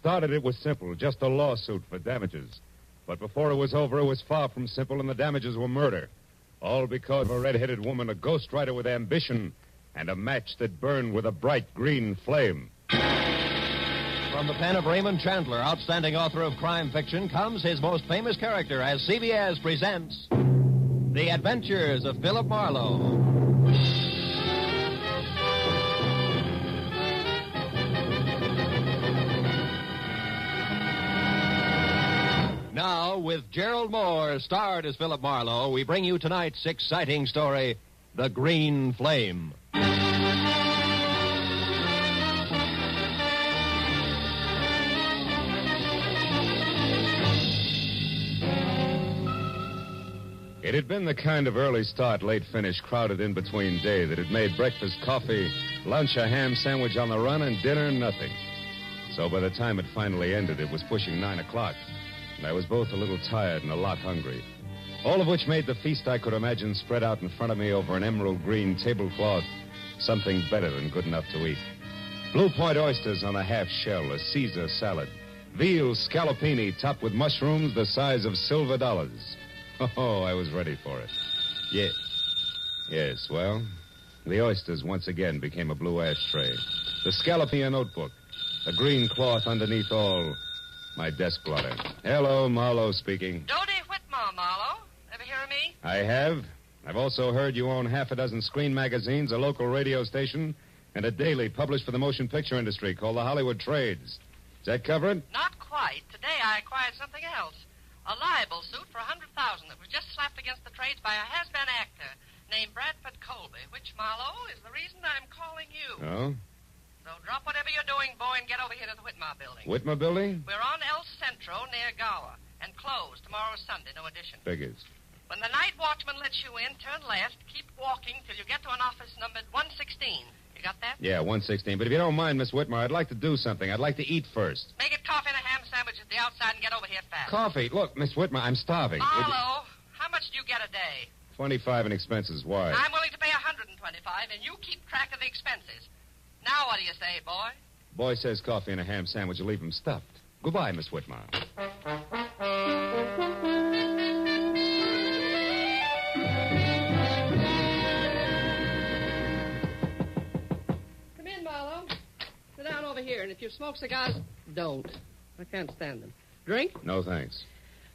started, it was simple, just a lawsuit for damages. But before it was over, it was far from simple, and the damages were murder. All because of a red-headed woman, a ghostwriter with ambition, and a match that burned with a bright green flame. From the pen of Raymond Chandler, outstanding author of crime fiction, comes his most famous character as CBS presents The Adventures of Philip Marlowe. Now, with Gerald Moore, starred as Philip Marlowe, we bring you tonight's exciting story, The Green Flame. It had been the kind of early start, late finish crowded in between day that had made breakfast coffee, lunch a ham sandwich on the run, and dinner nothing. So by the time it finally ended, it was pushing 9 o'clock, and I was both a little tired and a lot hungry. All of which made the feast I could imagine spread out in front of me over an emerald green tablecloth something better than good enough to eat. Blue Point oysters on a half shell, a Caesar salad, veal scallopini topped with mushrooms the size of silver dollars. Oh, I was ready for it. Yes, well, the oysters once again became a blue ashtray. The scallopini a notebook. A green cloth underneath all. My desk blotter. Hello, Marlowe speaking. Dodie Whitmore, Marlowe. Ever hear of me? I have. I've also heard you own half a dozen screen magazines, a local radio station, and a daily published for the motion picture industry called the Hollywood Trades. Does that cover it? Not quite. Today I acquired something else. A libel suit for $100,000 that was just slapped against the trades by a has-been actor named Bradford Colby, which, Marlowe, is the reason I'm calling you. Oh? So drop whatever you're doing, boy, and get over here to the Whitmore building. Whitmore building? We're on El Centro near Gower, and closed. Tomorrow's Sunday, no addition. Figures. When the night watchman lets you in, turn left, keep walking till you get to an office numbered 116. You got that? Yeah, 116. But if you don't mind, Miss Whitmore, I'd like to do something. I'd like to eat first. Make it coffee and a ham sandwich at the outside and get over here fast. Coffee? Look, Miss Whitmore, I'm starving. Marlowe, how much do you get a day? 25 in expenses. Why? I'm willing to pay 125, and you keep track of the expenses. Now what do you say, boy? Boy says coffee and a ham sandwich will leave him stuffed. Goodbye, Miss Whitmore. Come in, Marlowe. Sit down over here, and if you smoke cigars, don't. I can't stand them. Drink? No, thanks.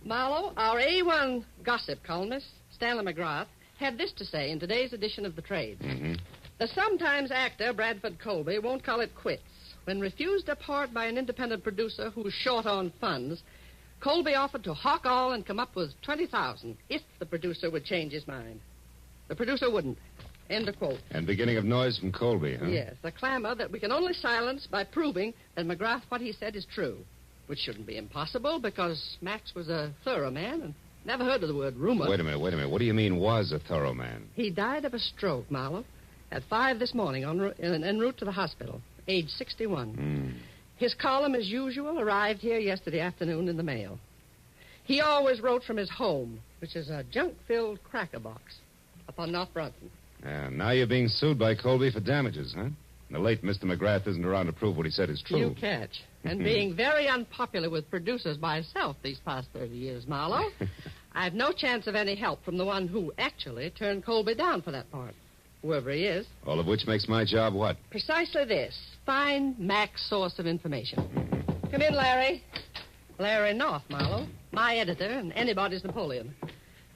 Marlowe, our A1 gossip columnist, Stanley McGrath, had this to say in today's edition of The Trades. Mm-hmm. The sometimes actor, Bradford Colby, won't call it quits. When refused a part by an independent producer who's short on funds, Colby offered to hawk all and come up with $20,000 if the producer would change his mind. The producer wouldn't. End of quote. And beginning of noise from Colby, huh? Yes, a clamor that we can only silence by proving that McGrath, what he said, is true. Which shouldn't be impossible because Max was a thorough man and never heard of the word rumor. Wait a minute. What do you mean was a thorough man? He died of a stroke, Marlowe, at 5 this morning en route to the hospital, age 61. His column, as usual, arrived here yesterday afternoon in the mail. He always wrote from his home, which is a junk-filled cracker box up on North Brunton. Now you're being sued by Colby for damages, huh? The late Mr. McGrath isn't around to prove what he said is true. You catch. And being very unpopular with producers myself these past 30 years, Marlowe, I've no chance of any help from the one who actually turned Colby down for that part, whoever he is. All of which makes my job what? Precisely this. Find Mac's source of information. Come in, Larry. Larry North, Marlowe. My editor and anybody's Napoleon.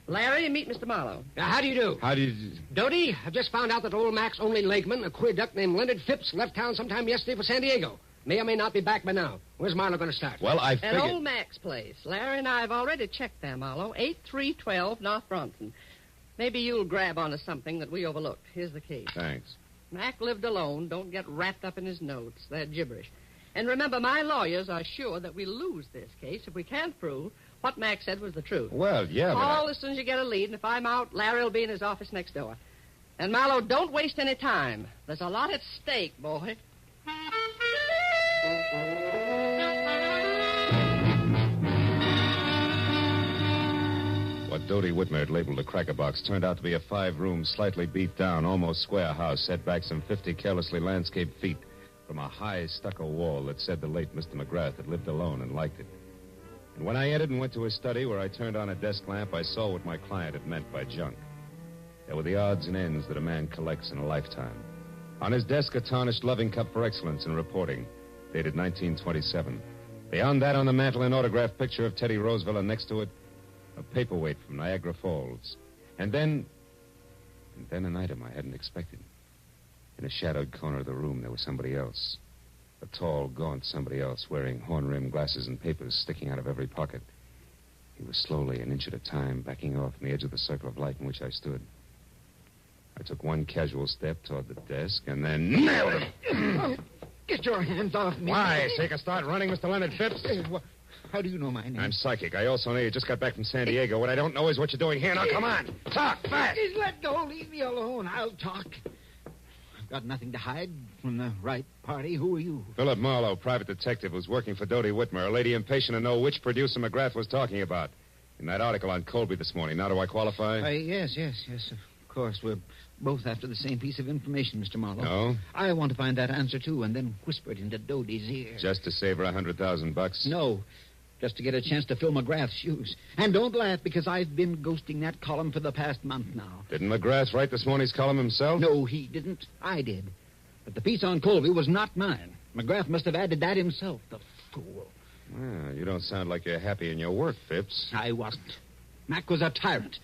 Larry, meet Mr. Marlowe. How do you do? How do you... Dodie, I've just found out that old Mac's only legman, a queer duck named Leonard Phipps, left town sometime yesterday for San Diego. May or may not be back by now. Where's Marlowe going to start? Well, I At figured... old Mac's place. Larry and I have already checked there, Marlowe. 8312 North Brunton. Maybe you'll grab onto something that we overlooked. Here's the key. Thanks. Mac lived alone. Don't get wrapped up in his notes. They're gibberish. And remember, my lawyers are sure that we lose this case if we can't prove what Mac said was the truth. Well, yeah, Call as soon as you get a lead, and if I'm out, Larry will be in his office next door. And, Marlowe, don't waste any time. There's a lot at stake, boy. What Dodie Whitmer had labeled a cracker box turned out to be a 5-room, slightly beat-down, almost square house set back some 50 carelessly landscaped feet from a high stucco wall that said the late Mr. McGrath had lived alone and liked it. And when I entered and went to his study where I turned on a desk lamp, I saw what my client had meant by junk. There were the odds and ends that a man collects in a lifetime. On his desk, a tarnished loving cup for excellence in reporting, dated 1927. Beyond that, on the mantel, an autographed picture of Teddy Roosevelt, and next to it, a paperweight from Niagara Falls. And then an item I hadn't expected. In a shadowed corner of the room, there was somebody else. A tall, gaunt somebody else, wearing horn-rimmed glasses and papers sticking out of every pocket. He was slowly, an inch at a time, backing off from the edge of the circle of light in which I stood. I took one casual step toward the desk and then nailed him. Get your hands off me. Why? So you can start running, Mr. Leonard Phipps? How do you know my name? I'm psychic. I also know you just got back from San Diego. What I don't know is what you're doing here. Now, come on. Talk, fast. Please let go. Leave me alone. I'll talk. I've got nothing to hide from the right party. Who are you? Philip Marlowe, private detective, who's working for Dodie Whitmer, a lady impatient to know which producer McGrath was talking about. In that article on Colby this morning. Now, do I qualify? Yes. Of course, we're both after the same piece of information, Mr. Marlowe. No? I want to find that answer, too, and then whisper it into Dodie's ear. Just to save her $100,000? No. Just to get a chance to fill McGrath's shoes. And don't laugh, because I've been ghosting that column for the past month now. Didn't McGrath write this morning's column himself? No, he didn't. I did. But the piece on Colby was not mine. McGrath must have added that himself, the fool. Well, you don't sound like you're happy in your work, Phipps. I wasn't. Mac was a tyrant.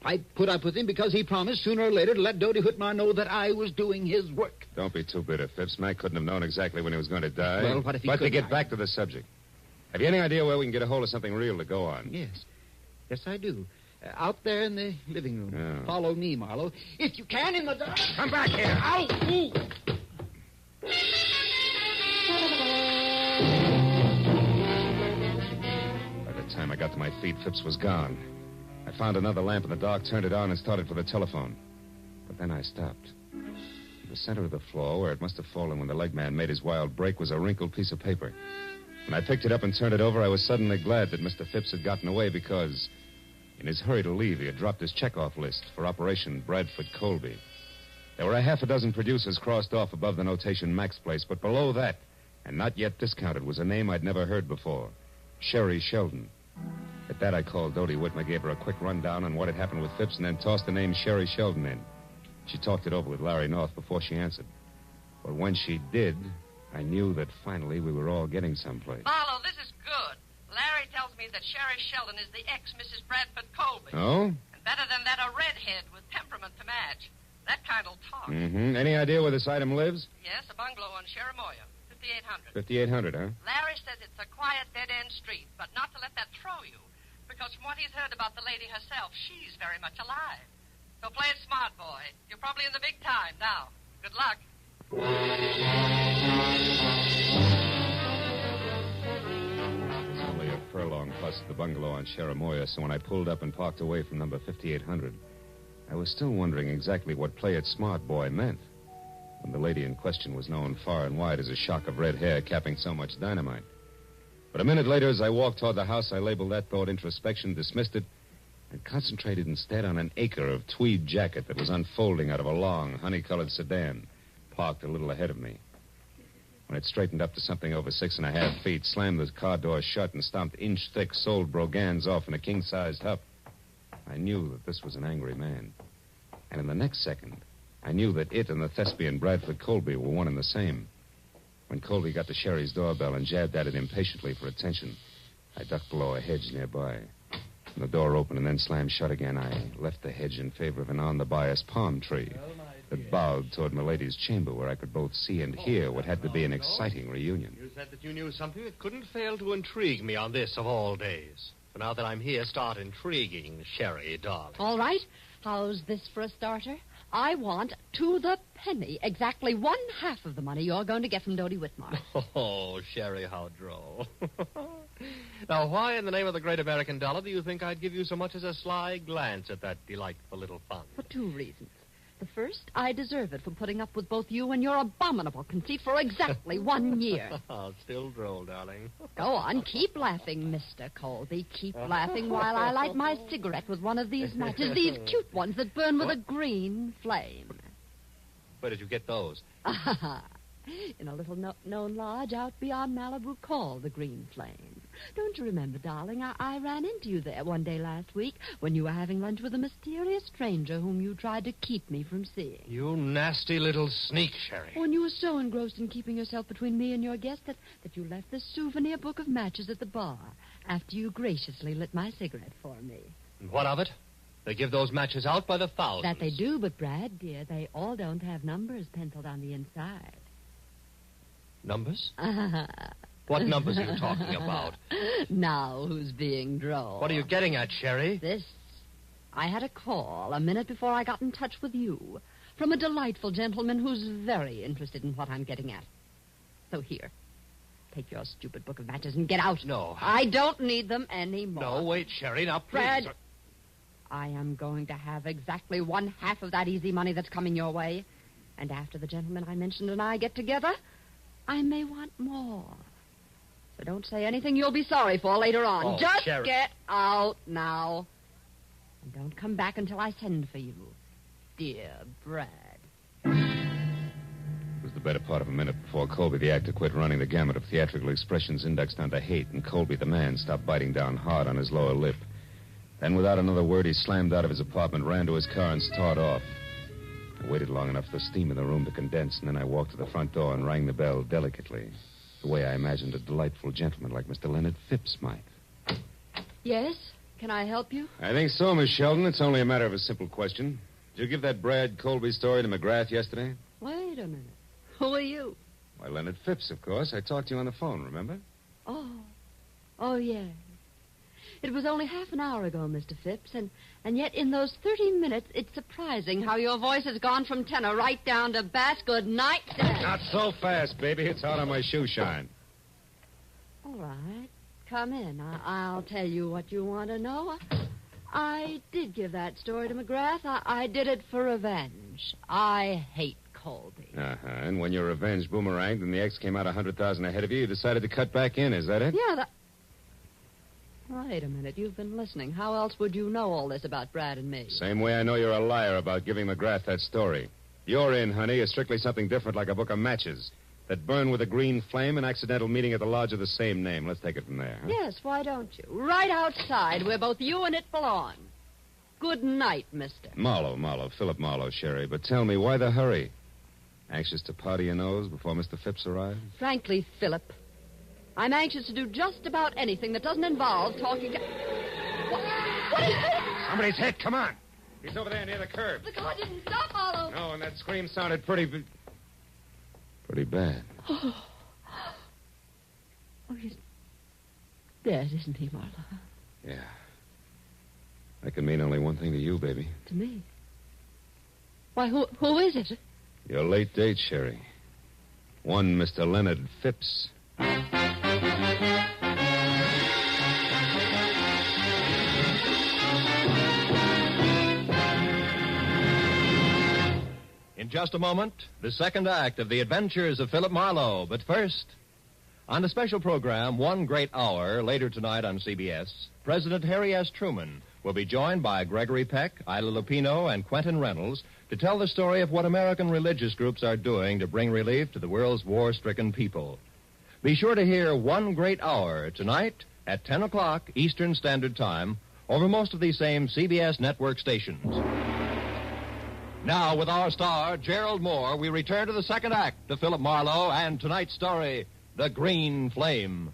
I put up with him because he promised sooner or later to let Dodie Whitmore know that I was doing his work. Don't be too bitter, Phipps. Mac couldn't have known exactly when he was going to die. Well, what if he But to could? get back to the subject. Have you any idea where we can get a hold of something real to go on? Yes, I do. Out there in the living room. Yeah. Follow me, Marlowe. If you can, in the dark. Come back here. Ow! Ooh. By the time I got to my feet, Phipps was gone. I found another lamp in the dark, turned it on, and started for the telephone. But then I stopped. In the center of the floor, where it must have fallen when the leg man made his wild break, was a wrinkled piece of paper. When I picked it up and turned it over, I was suddenly glad that Mr. Phipps had gotten away because, in his hurry to leave, he had dropped his checkoff list for Operation Bradford Colby. There were a half a dozen producers crossed off above the notation Mac's Place, but below that, and not yet discounted, was a name I'd never heard before, Sherry Sheldon. At that, I called Dodie Whitmer, gave her a quick rundown on what had happened with Phipps, and then tossed the name Sherry Sheldon in. She talked it over with Larry North before she answered. But when she did, I knew that finally we were all getting someplace. Marlowe, this is good. Larry tells me that Sherry Sheldon is the ex-Mrs. Bradford Colby. Oh? And better than that, a redhead with temperament to match. That kind'll talk. Mm-hmm. Any idea where this item lives? Yes, a bungalow on Cherimoya, 5800. 5800, huh? Larry says it's a quiet, dead-end street, but not to let that throw you. Because from what he's heard about the lady herself, she's very much alive. So play it smart, boy. You're probably in the big time now. Good luck. It's only a furlong plus the bungalow on Cherimoya, so when I pulled up and parked away from number 5800, I was still wondering exactly what play it smart, boy meant. When the lady in question was known far and wide as a shock of red hair capping so much dynamite. But a minute later, as I walked toward the house, I labeled that thought introspection, dismissed it, and concentrated instead on an acre of tweed jacket that was unfolding out of a long, honey-colored sedan, parked a little ahead of me. When it straightened up to something over 6.5 feet, slammed the car door shut, and stomped inch-thick soled brogans off in a king-sized huff, I knew that this was an angry man. And in the next second, I knew that it and the thespian Bradford Colby were one and the same. When Colby got to Sherry's doorbell and jabbed at it impatiently for attention, I ducked below a hedge nearby. When the door opened and then slammed shut again, I left the hedge in favor of an on-the-bias palm tree that bowed toward Milady's chamber, where I could both see and hear what had to be an exciting reunion. You said that you knew something that couldn't fail to intrigue me on this of all days. So now that I'm here, start intriguing, Sherry, darling. All right. How's this for a starter? I want, to the penny, exactly 1/2 of the money you're going to get from Dodie Whitmore. Oh, Sherry, how droll. Now, why in the name of the great American dollar do you think I'd give you so much as a sly glance at that delightful little fund? For 2 reasons. The first, I deserve it for putting up with both you and your abominable conceit for exactly 1 year. Still droll, darling. Go on, keep laughing, Mr. Colby. Keep laughing while I light my cigarette with one of these matches, these cute ones that burn with a green flame. Where did you get those? in a little known lodge out beyond Malibu called the Green Flame. Don't you remember, darling? I ran into you there one day last week when you were having lunch with a mysterious stranger whom you tried to keep me from seeing. You nasty little sneak, Sherry. Oh, and you were so engrossed in keeping yourself between me and your guest that you left the souvenir book of matches at the bar after you graciously lit my cigarette for me. And what of it? They give those matches out by the thousands. That they do, but, Brad, dear, they all don't have numbers penciled on the inside. Numbers? What numbers are you talking about? Now who's being droll? What are you getting at, Sherry? This. I had a call a minute before I got in touch with you from a delightful gentleman who's very interested in what I'm getting at. So here, take your stupid book of matches and get out. No. I don't need them anymore. No, wait, Sherry. Now, please. Fred, I am going to have exactly 1/2 of that easy money that's coming your way. And after the gentleman I mentioned and I get together, I may want more. So don't say anything you'll be sorry for later on. Oh, Just Sherry. get out now. And don't come back until I send for you. Dear Brad. It was the better part of a minute before Colby, the actor, quit running the gamut of theatrical expressions indexed onto hate, and Colby, the man, stopped biting down hard on his lower lip. Then, without another word, he slammed out of his apartment, ran to his car, and started off. I waited long enough for the steam in the room to condense, and then I walked to the front door and rang the bell delicately, the way I imagined a delightful gentleman like Mr. Leonard Phipps might. Yes? Can I help you? I think so, Miss Sheldon. It's only a matter of a simple question. Did you give that Brad Colby story to McGrath yesterday? Wait a minute. Who are you? Why, Leonard Phipps, of course. I talked to you on the phone, remember? Oh, yes. It was only half an hour ago, Mr. Phipps, and yet in those 30 minutes, it's surprising how your voice has gone from tenor right down to bass. Good night, Dad. Not so fast, baby. It's out on my shoe shine. All right. Come in. I'll tell you what you want to know. I did give that story to McGrath. I did it for revenge. I hate Colby. Uh-huh. And when your revenge boomeranged and the X came out 100,000 ahead of you, you decided to cut back in. Is that it? Yeah, Wait a minute. You've been listening. How else would you know all this about Brad and me? Same way I know you're a liar about giving McGrath that story. Your in, honey, is strictly something different, like a book of matches that burn with a green flame, an accidental meeting at the lodge of the same name. Let's take it from there. Huh? Yes, why don't you? Right outside, where both you and it belong. Good night, mister. Marlowe, Philip Marlowe, Sherry. But tell me, why the hurry? Anxious to powder your nose before Mr. Phipps arrives? Frankly, Philip, I'm anxious to do just about anything that doesn't involve talking to... What is this? Somebody's hit. Come on. He's over there near the curb. The car didn't stop, Marlowe. No, and that scream sounded pretty bad. Oh, he's dead, isn't he, Marlowe? Yeah. That can mean only one thing to you, baby. To me? Why, who is it? Your late date, Sherry. One Mr. Leonard Phipps. In just a moment, the second act of The Adventures of Philip Marlowe. But first, on the special program, One Great Hour, later tonight on CBS, President Harry S. Truman will be joined by Gregory Peck, Ila Lupino, and Quentin Reynolds to tell the story of what American religious groups are doing to bring relief to the world's war-stricken people. Be sure to hear One Great Hour tonight at 10 o'clock Eastern Standard Time over most of these same CBS network stations. Now, with our star, Gerald Moore, we return to the second act of Philip Marlowe and tonight's story, The Green Flame.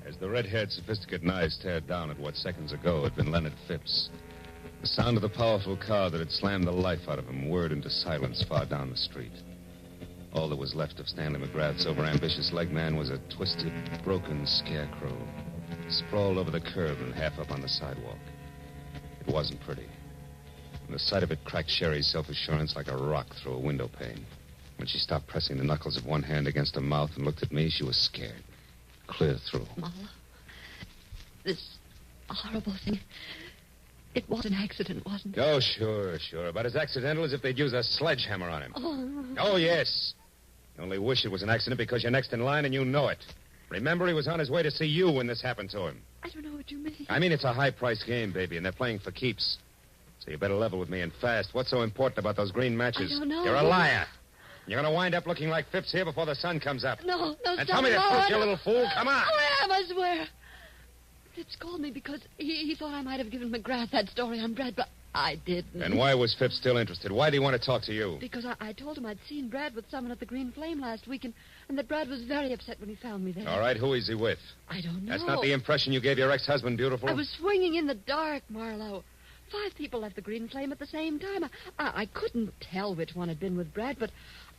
As the red-haired, sophisticated eyes stared down at what seconds ago had been Leonard Phipps, the sound of the powerful car that had slammed the life out of him whirred into silence far down the street. All that was left of Stanley McGrath's overambitious leg man was a twisted, broken scarecrow, sprawled over the curb and half up on the sidewalk. It wasn't pretty. And the sight of it cracked Sherry's self-assurance like a rock through a window pane. When she stopped pressing the knuckles of one hand against her mouth and looked at me, she was scared. Clear through. Marlowe, this horrible thing, it was an accident, wasn't it? Oh, sure. About as accidental as if they'd use a sledgehammer on him. Oh, yes. You only wish it was an accident because you're next in line and you know it. Remember, he was on his way to see you when this happened to him. I don't know what you mean. I mean, it's a high-priced game, baby, and they're playing for keeps. So you better level with me and fast. What's so important about those green matches? I don't know. You're a liar. You're going to wind up looking like Phipps here before the sun comes up. No, And stop. tell me the No, truth, you no. little fool. Come on. I am, I swear. Phipps called me because he thought I might have given McGrath that story on Brad, but I didn't. And why was Phipps still interested? Why did he want to talk to you? Because I told him I'd seen Brad with someone at the Green Flame last week, and that Brad was very upset when he found me there. All right, who is he with? I don't know. That's not the impression you gave your ex-husband, beautiful. I was swinging in the dark, Marlowe. 5 people left the Green Flame at the same time. I couldn't tell which one had been with Brad, but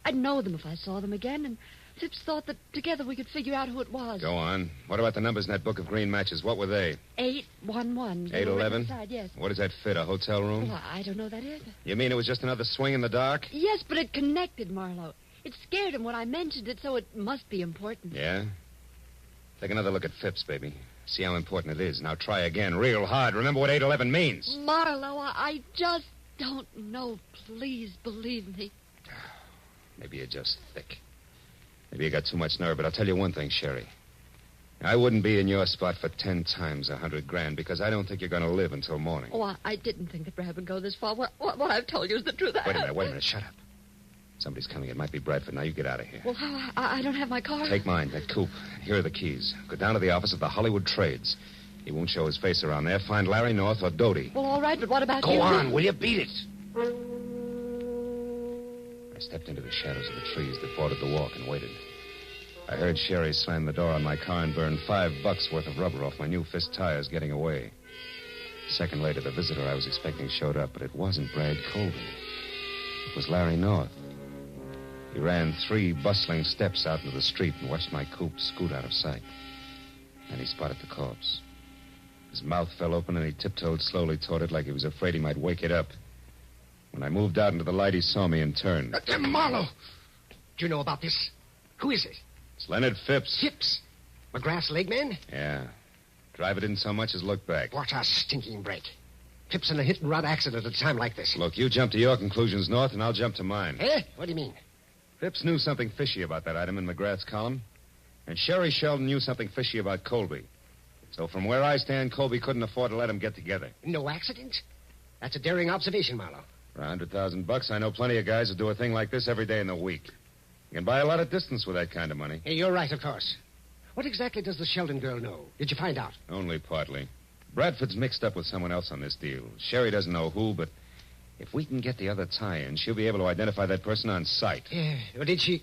I'd know them if I saw them again, and Phipps thought that together we could figure out who it was. Go on. What about the numbers in that book of green matches? What were they? 811. 811? Yes. What does that fit, a hotel room? Well, I don't know that either. You mean it was just another swing in the dark? Yes, but it connected, Marlowe. It scared him when I mentioned it, so it must be important. Yeah? Take another look at Phipps, baby. See how important it is. Now try again, real hard. Remember what 811 means. Marlowe, I just don't know. Please believe me. Maybe you're just thick. Maybe you got too much nerve, but I'll tell you one thing, Sherry. I wouldn't be in your spot for 10 times $100,000 because I don't think you're going to live until morning. Oh, I didn't think that Brad would go this far. What I've told you is the truth. Wait a minute. Shut up. Somebody's coming. It might be Bradford. Now you get out of here. Well, I don't have my car. Take mine, that coupe. Here are the keys. Go down to the office of the Hollywood Trades. He won't show his face around there. Find Larry North or Doty. Well, all right, but what about you? Go on, will you? Beat it. I stepped into the shadows of the trees that bordered the walk and waited. I heard Sherry slam the door on my car and burn $5 worth of rubber off my new Fist tires getting away. A second later, the visitor I was expecting showed up, but it wasn't Brad Colby. It was Larry North. He ran 3 bustling steps out into the street and watched my coupe scoot out of sight. Then he spotted the corpse. His mouth fell open and he tiptoed slowly toward it like he was afraid he might wake it up. When I moved out into the light, he saw me and turned. Marlowe! Do you know about this? Who is it? It's Leonard Phipps. Phipps? McGrath's leg man? Yeah. Driver didn't so much as look back. What a stinking break. Phipps in a hit-and-run accident at a time like this. Look, you jump to your conclusions, North, and I'll jump to mine. Eh? What do you mean? Phipps knew something fishy about that item in McGrath's column. And Sherry Sheldon knew something fishy about Colby. So from where I stand, Colby couldn't afford to let them get together. No accident? That's a daring observation, Marlowe. For $100,000, I know plenty of guys who do a thing like this every day in the week. You can buy a lot of distance with that kind of money. Hey, you're right, of course. What exactly does the Sheldon girl know? Did you find out? Only partly. Bradford's mixed up with someone else on this deal. Sherry doesn't know who, but if we can get the other tie-in, she'll be able to identify that person on sight. Yeah. Well, did she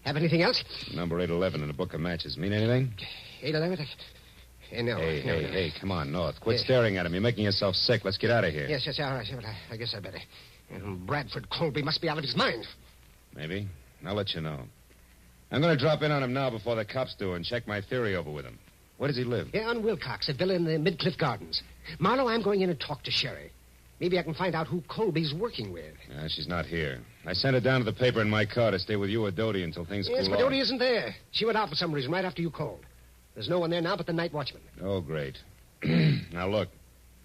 have anything else? Number 811 in a book of matches. Mean anything? 811? No. Hey, come on, North. Quit staring at him. You're making yourself sick. Let's get out of here. Yes, all right. Well, I guess I better. Bradford Colby must be out of his mind. Maybe. I'll let you know. I'm going to drop in on him now before the cops do and check my theory over with him. Where does he live? Yeah, on Wilcox, a villa in the Midcliff Gardens. Marlowe, I'm going in and talk to Sherry. Maybe I can find out who Colby's working with. She's not here. I sent her down to the paper in my car to stay with you or Doty until things cool off. Yes, but Doty isn't there. She went out for some reason right after you called. There's no one there now but the night watchman. Oh, great. Now, look.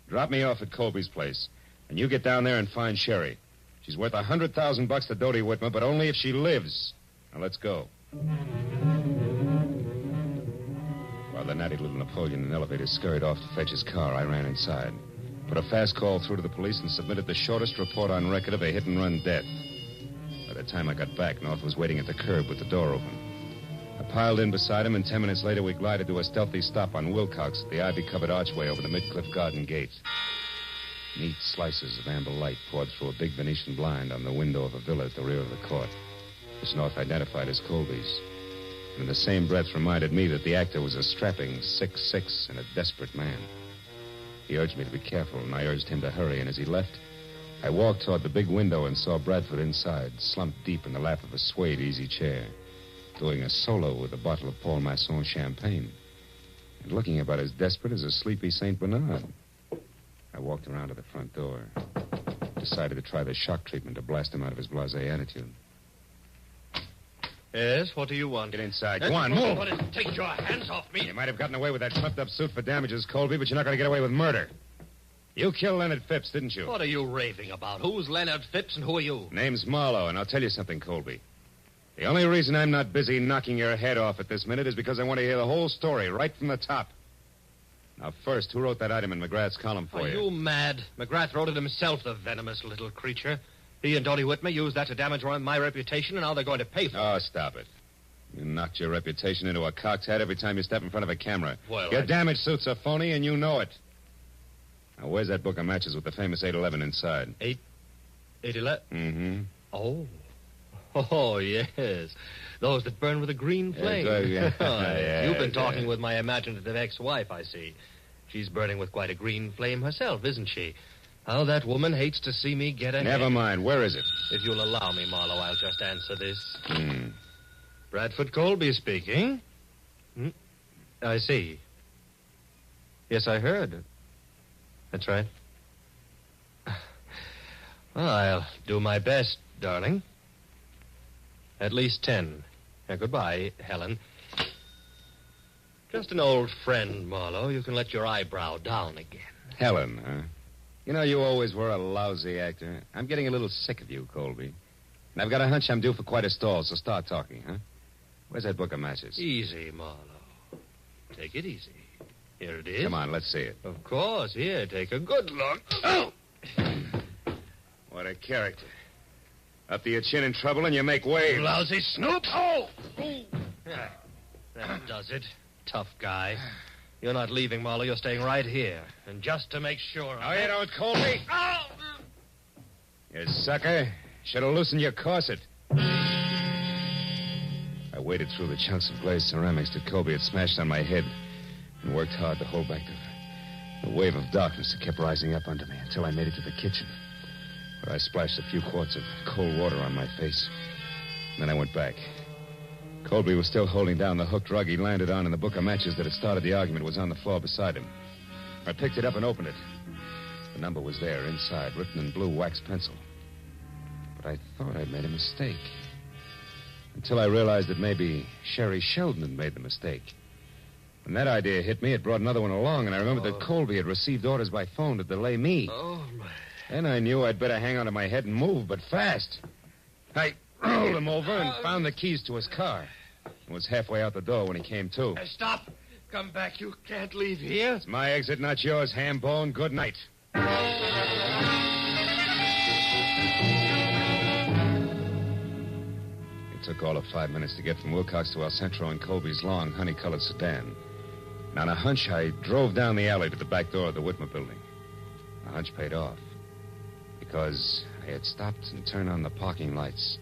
Drop me off at Colby's place, and you get down there and find Sherry. She's worth $100,000 to Doty Whitmer, but only if she lives. Now, let's go. While the natty little Napoleon in the elevator scurried off to fetch his car, I ran inside, put a fast call through to the police, and submitted the shortest report on record of a hit-and-run death. By the time I got back, North was waiting at the curb with the door open. I piled in beside him, and 10 minutes later we glided to a stealthy stop on Wilcox at the ivy-covered archway over the Midcliff Garden gate. Neat slices of amber light poured through a big Venetian blind on the window of a villa at the rear of the court, which North identified as Colby's. And in the same breath reminded me that the actor was a strapping 6'6" and a desperate man. He urged me to be careful, and I urged him to hurry, and as he left, I walked toward the big window and saw Bradford inside, slumped deep in the lap of a suede easy chair, doing a solo with a bottle of Paul Masson champagne, and looking about as desperate as a sleepy St. Bernard. I walked around to the front door, decided to try the shock treatment to blast him out of his blasé attitude. Yes, what do you want? Get inside. Go on, move. Take your hands off me. You might have gotten away with that pumped-up suit for damages, Colby, but you're not going to get away with murder. You killed Leonard Phipps, didn't you? What are you raving about? Who's Leonard Phipps and who are you? Name's Marlowe, and I'll tell you something, Colby. The only reason I'm not busy knocking your head off at this minute is because I want to hear the whole story right from the top. Now, first, who wrote that item in McGrath's column for Are you mad? McGrath wrote it himself, the venomous little creature. He and Dodie Whitmer used that to damage my reputation, and now they're going to pay for it. Oh, stop it. You knocked your reputation into a cock's hat every time you step in front of a camera. Well, Your damage suit's a phony, and you know it. Now, where's that book of matches with the famous 811 inside? 811? Mm-hmm. Oh, yes. Those that burn with a green flame. You've been talking with my imaginative ex-wife, I see. She's burning with quite a green flame herself, isn't she? How that woman hates to see me get ahead. Never mind. Where is it? If you'll allow me, Marlowe, I'll just answer this. Bradford Colby speaking. I see. Yes, I heard. That's right. Well, I'll do my best, darling. At least 10. Goodbye, Helen. Just an old friend, Marlowe. You can let your eyebrow down again. Helen, huh? You know, you always were a lousy actor. I'm getting a little sick of you, Colby. And I've got a hunch I'm due for quite a stall, so start talking, huh? Where's that book of matches? Easy, Marlowe. Take it easy. Here it is. Come on, let's see it. Of course. Here, take a good look. Oh! What a character. Up to your chin in trouble and you make waves. Lousy snoop. Oh! That does it. Tough guy. You're not leaving, Marlowe. You're staying right here. And just to make sure... Oh, you don't, Colby. Oh! You sucker. Should have loosened your corset. I waded through the chunks of glazed ceramics that Colby had smashed on my head and worked hard to hold back the wave of darkness that kept rising up under me until I made it to the kitchen, where I splashed a few quarts of cold water on my face. Then I went back. Colby was still holding down the hooked rug he landed on, and the book of matches that had started the argument was on the floor beside him. I picked it up and opened it. The number was there, inside, written in blue wax pencil. But I thought I'd made a mistake. Until I realized that maybe Sherry Sheldon had made the mistake. When that idea hit me, it brought another one along, and I remembered that Colby had received orders by phone to delay me. Oh, my... Then I knew I'd better hang onto my head and move, but fast. I rolled him over and found the keys to his car. And was halfway out the door when he came to. Stop. Come back. You can't leave here. It's my exit, not yours, ham-bone. Good night. It took all of 5 minutes to get from Wilcox to El Centro in Colby's long, honey-colored sedan. And on a hunch, I drove down the alley to the back door of the Whitmer building. The hunch paid off. Because I had stopped and turned on the parking lights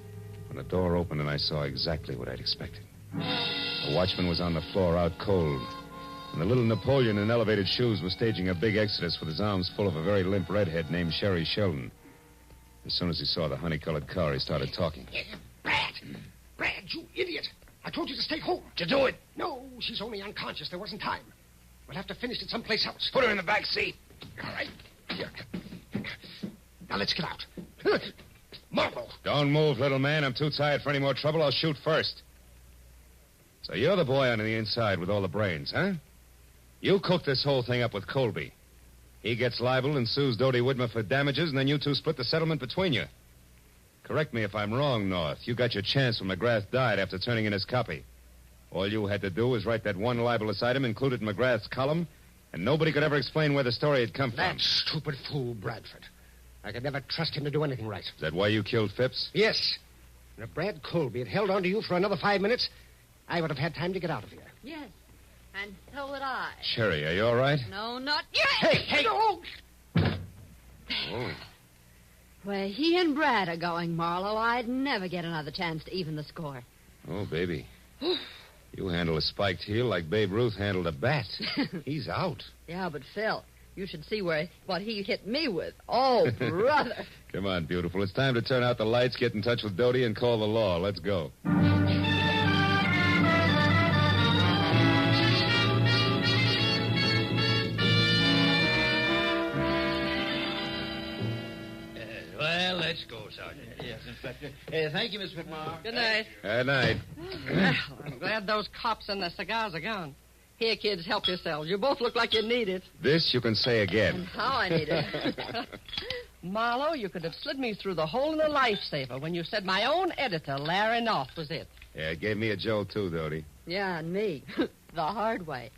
when the door opened and I saw exactly what I'd expected. The watchman was on the floor out cold, and the little Napoleon in elevated shoes was staging a big exodus with his arms full of a very limp redhead named Sherry Sheldon. As soon as he saw the honey-colored car, he started talking. Brad, you idiot. I told you to stay home. To do it. No, she's only unconscious. There wasn't time. We'll have to finish it someplace else. Put her in the back seat. All right. Here. Now, let's get out. Marlowe. Don't move, little man. I'm too tired for any more trouble. I'll shoot first. So you're the boy on the inside with all the brains, huh? You cooked this whole thing up with Colby. He gets libeled and sues Dodie Whitmer for damages, and then you two split the settlement between you. Correct me if I'm wrong, North. You got your chance when McGrath died after turning in his copy. All you had to do was write that one libelous item, include it in McGrath's column, and nobody could ever explain where the story had come from. That stupid fool, Bradford. I could never trust him to do anything right. Is that why you killed Phipps? Yes. And if Brad Colby had held on to you for another 5 minutes, I would have had time to get out of here. Yes, and so would I. Sherry, are you all right? No, not yet. Hey! No! Oh. Where he and Brad are going, Marlowe, I'd never get another chance to even the score. Oh, baby. You handle a spiked heel like Babe Ruth handled a bat. He's out. Yeah, but Phil, you should see what he hit me with. Oh, brother. Come on, beautiful. It's time to turn out the lights, get in touch with Dodie, and call the law. Let's go. Well, let's go, Sergeant. Yes, Inspector. Thank you, Miss McMahon. Good night. Good night. Well, I'm glad those cops and the cigars are gone. Here, kids, help yourselves. You both look like you need it. This you can say again. And how I need it. Marlowe, you could have slid me through the hole in the lifesaver when you said my own editor, Larry North, was it. Yeah, it gave me a jolt, too, Dodie. Yeah, and me. The hard way.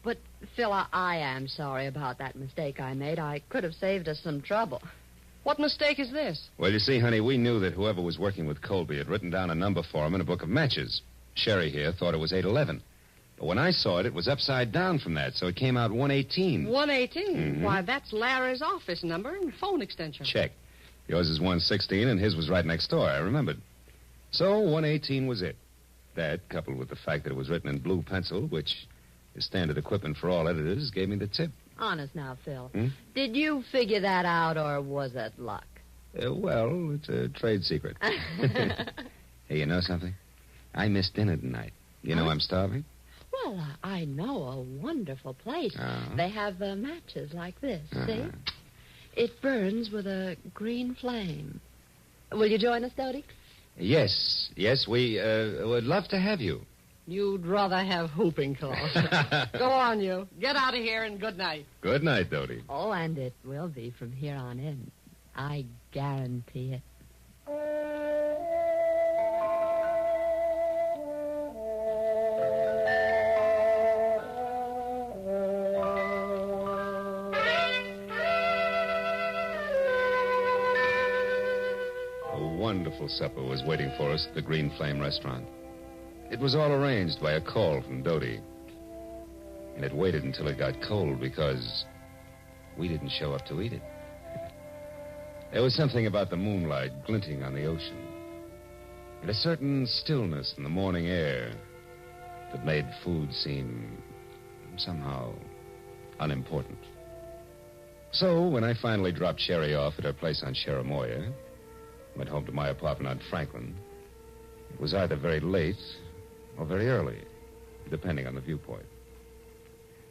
But, Phil, I am sorry about that mistake I made. I could have saved us some trouble. What mistake is this? Well, you see, honey, we knew that whoever was working with Colby had written down a number for him in a book of matches. Sherry here thought it was 811. But when I saw it, it was upside down from that, so it came out 118. 118? Mm-hmm. Why, that's Larry's office number and phone extension. Check. Yours is 116, and his was right next door. I remembered. So 118 was it. That, coupled with the fact that it was written in blue pencil, which is standard equipment for all editors, gave me the tip. Honest now, Phil. Hmm? Did you figure that out, or was it luck? Well, it's a trade secret. Hey, you know something? I missed dinner tonight. You know I'm starving? Well, I know a wonderful place. Oh. They have matches like this, Uh-huh. see? It burns with a green flame. Will you join us, Dodie? Yes, we would love to have you. You'd rather have whooping cough. Go on, you. Get out of here and good night. Good night, Dodie. Oh, and it will be from here on in. I guarantee it. A wonderful supper was waiting for us at the Green Flame restaurant. It was all arranged by a call from Dodie. And it waited until it got cold because we didn't show up to eat it. There was something about the moonlight glinting on the ocean and a certain stillness in the morning air that made food seem somehow unimportant. So when I finally dropped Sherry off at her place on Cherimoya, went home to my apartment on Franklin, it was either very late or very early, depending on the viewpoint.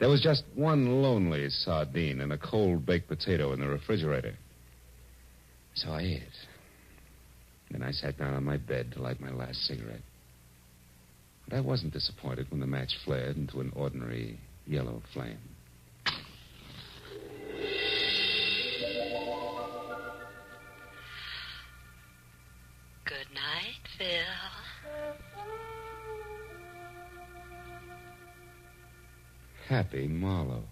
There was just one lonely sardine and a cold baked potato in the refrigerator. So I ate it. Then I sat down on my bed to light my last cigarette. But I wasn't disappointed when the match flared into an ordinary yellow flame. Good night, Phil. Happy Marlowe.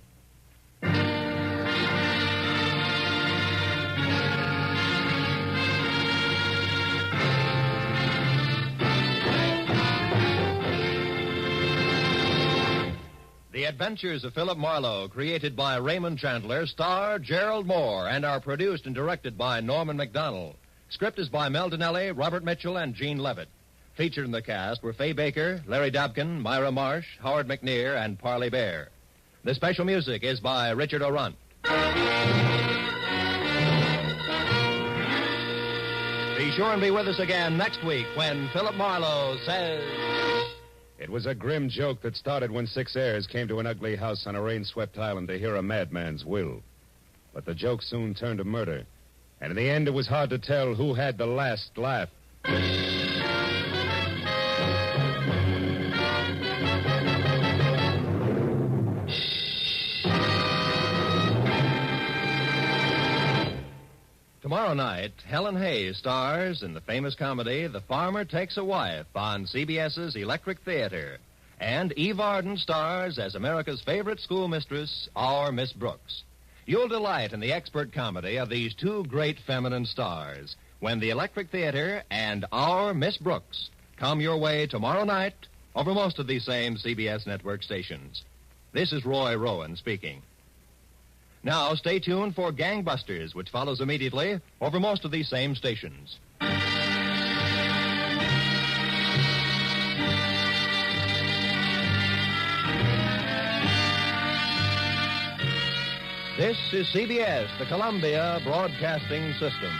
The Adventures of Philip Marlowe, created by Raymond Chandler, star Gerald Moore, and are produced and directed by Norman McDonald. Script is by Mel Donnelly, Robert Mitchell, and Gene Levitt. Featured in the cast were Fay Baker, Larry Dobkin, Myra Marsh, Howard McNear, and Parley Bear. The special music is by Richard O'Runt. Be sure and be with us again next week when Philip Marlowe says... It was a grim joke that started when 6 heirs came to an ugly house on a rain-swept island to hear a madman's will. But the joke soon turned to murder, and in the end it was hard to tell who had the last laugh. Tomorrow night, Helen Hayes stars in the famous comedy The Farmer Takes a Wife on CBS's Electric Theater. And Eve Arden stars as America's favorite schoolmistress, our Miss Brooks. You'll delight in the expert comedy of these two great feminine stars when the Electric Theater and our Miss Brooks come your way tomorrow night over most of these same CBS network stations. This is Roy Rowan speaking. Now, stay tuned for Gangbusters, which follows immediately over most of these same stations. This is CBS, the Columbia Broadcasting System.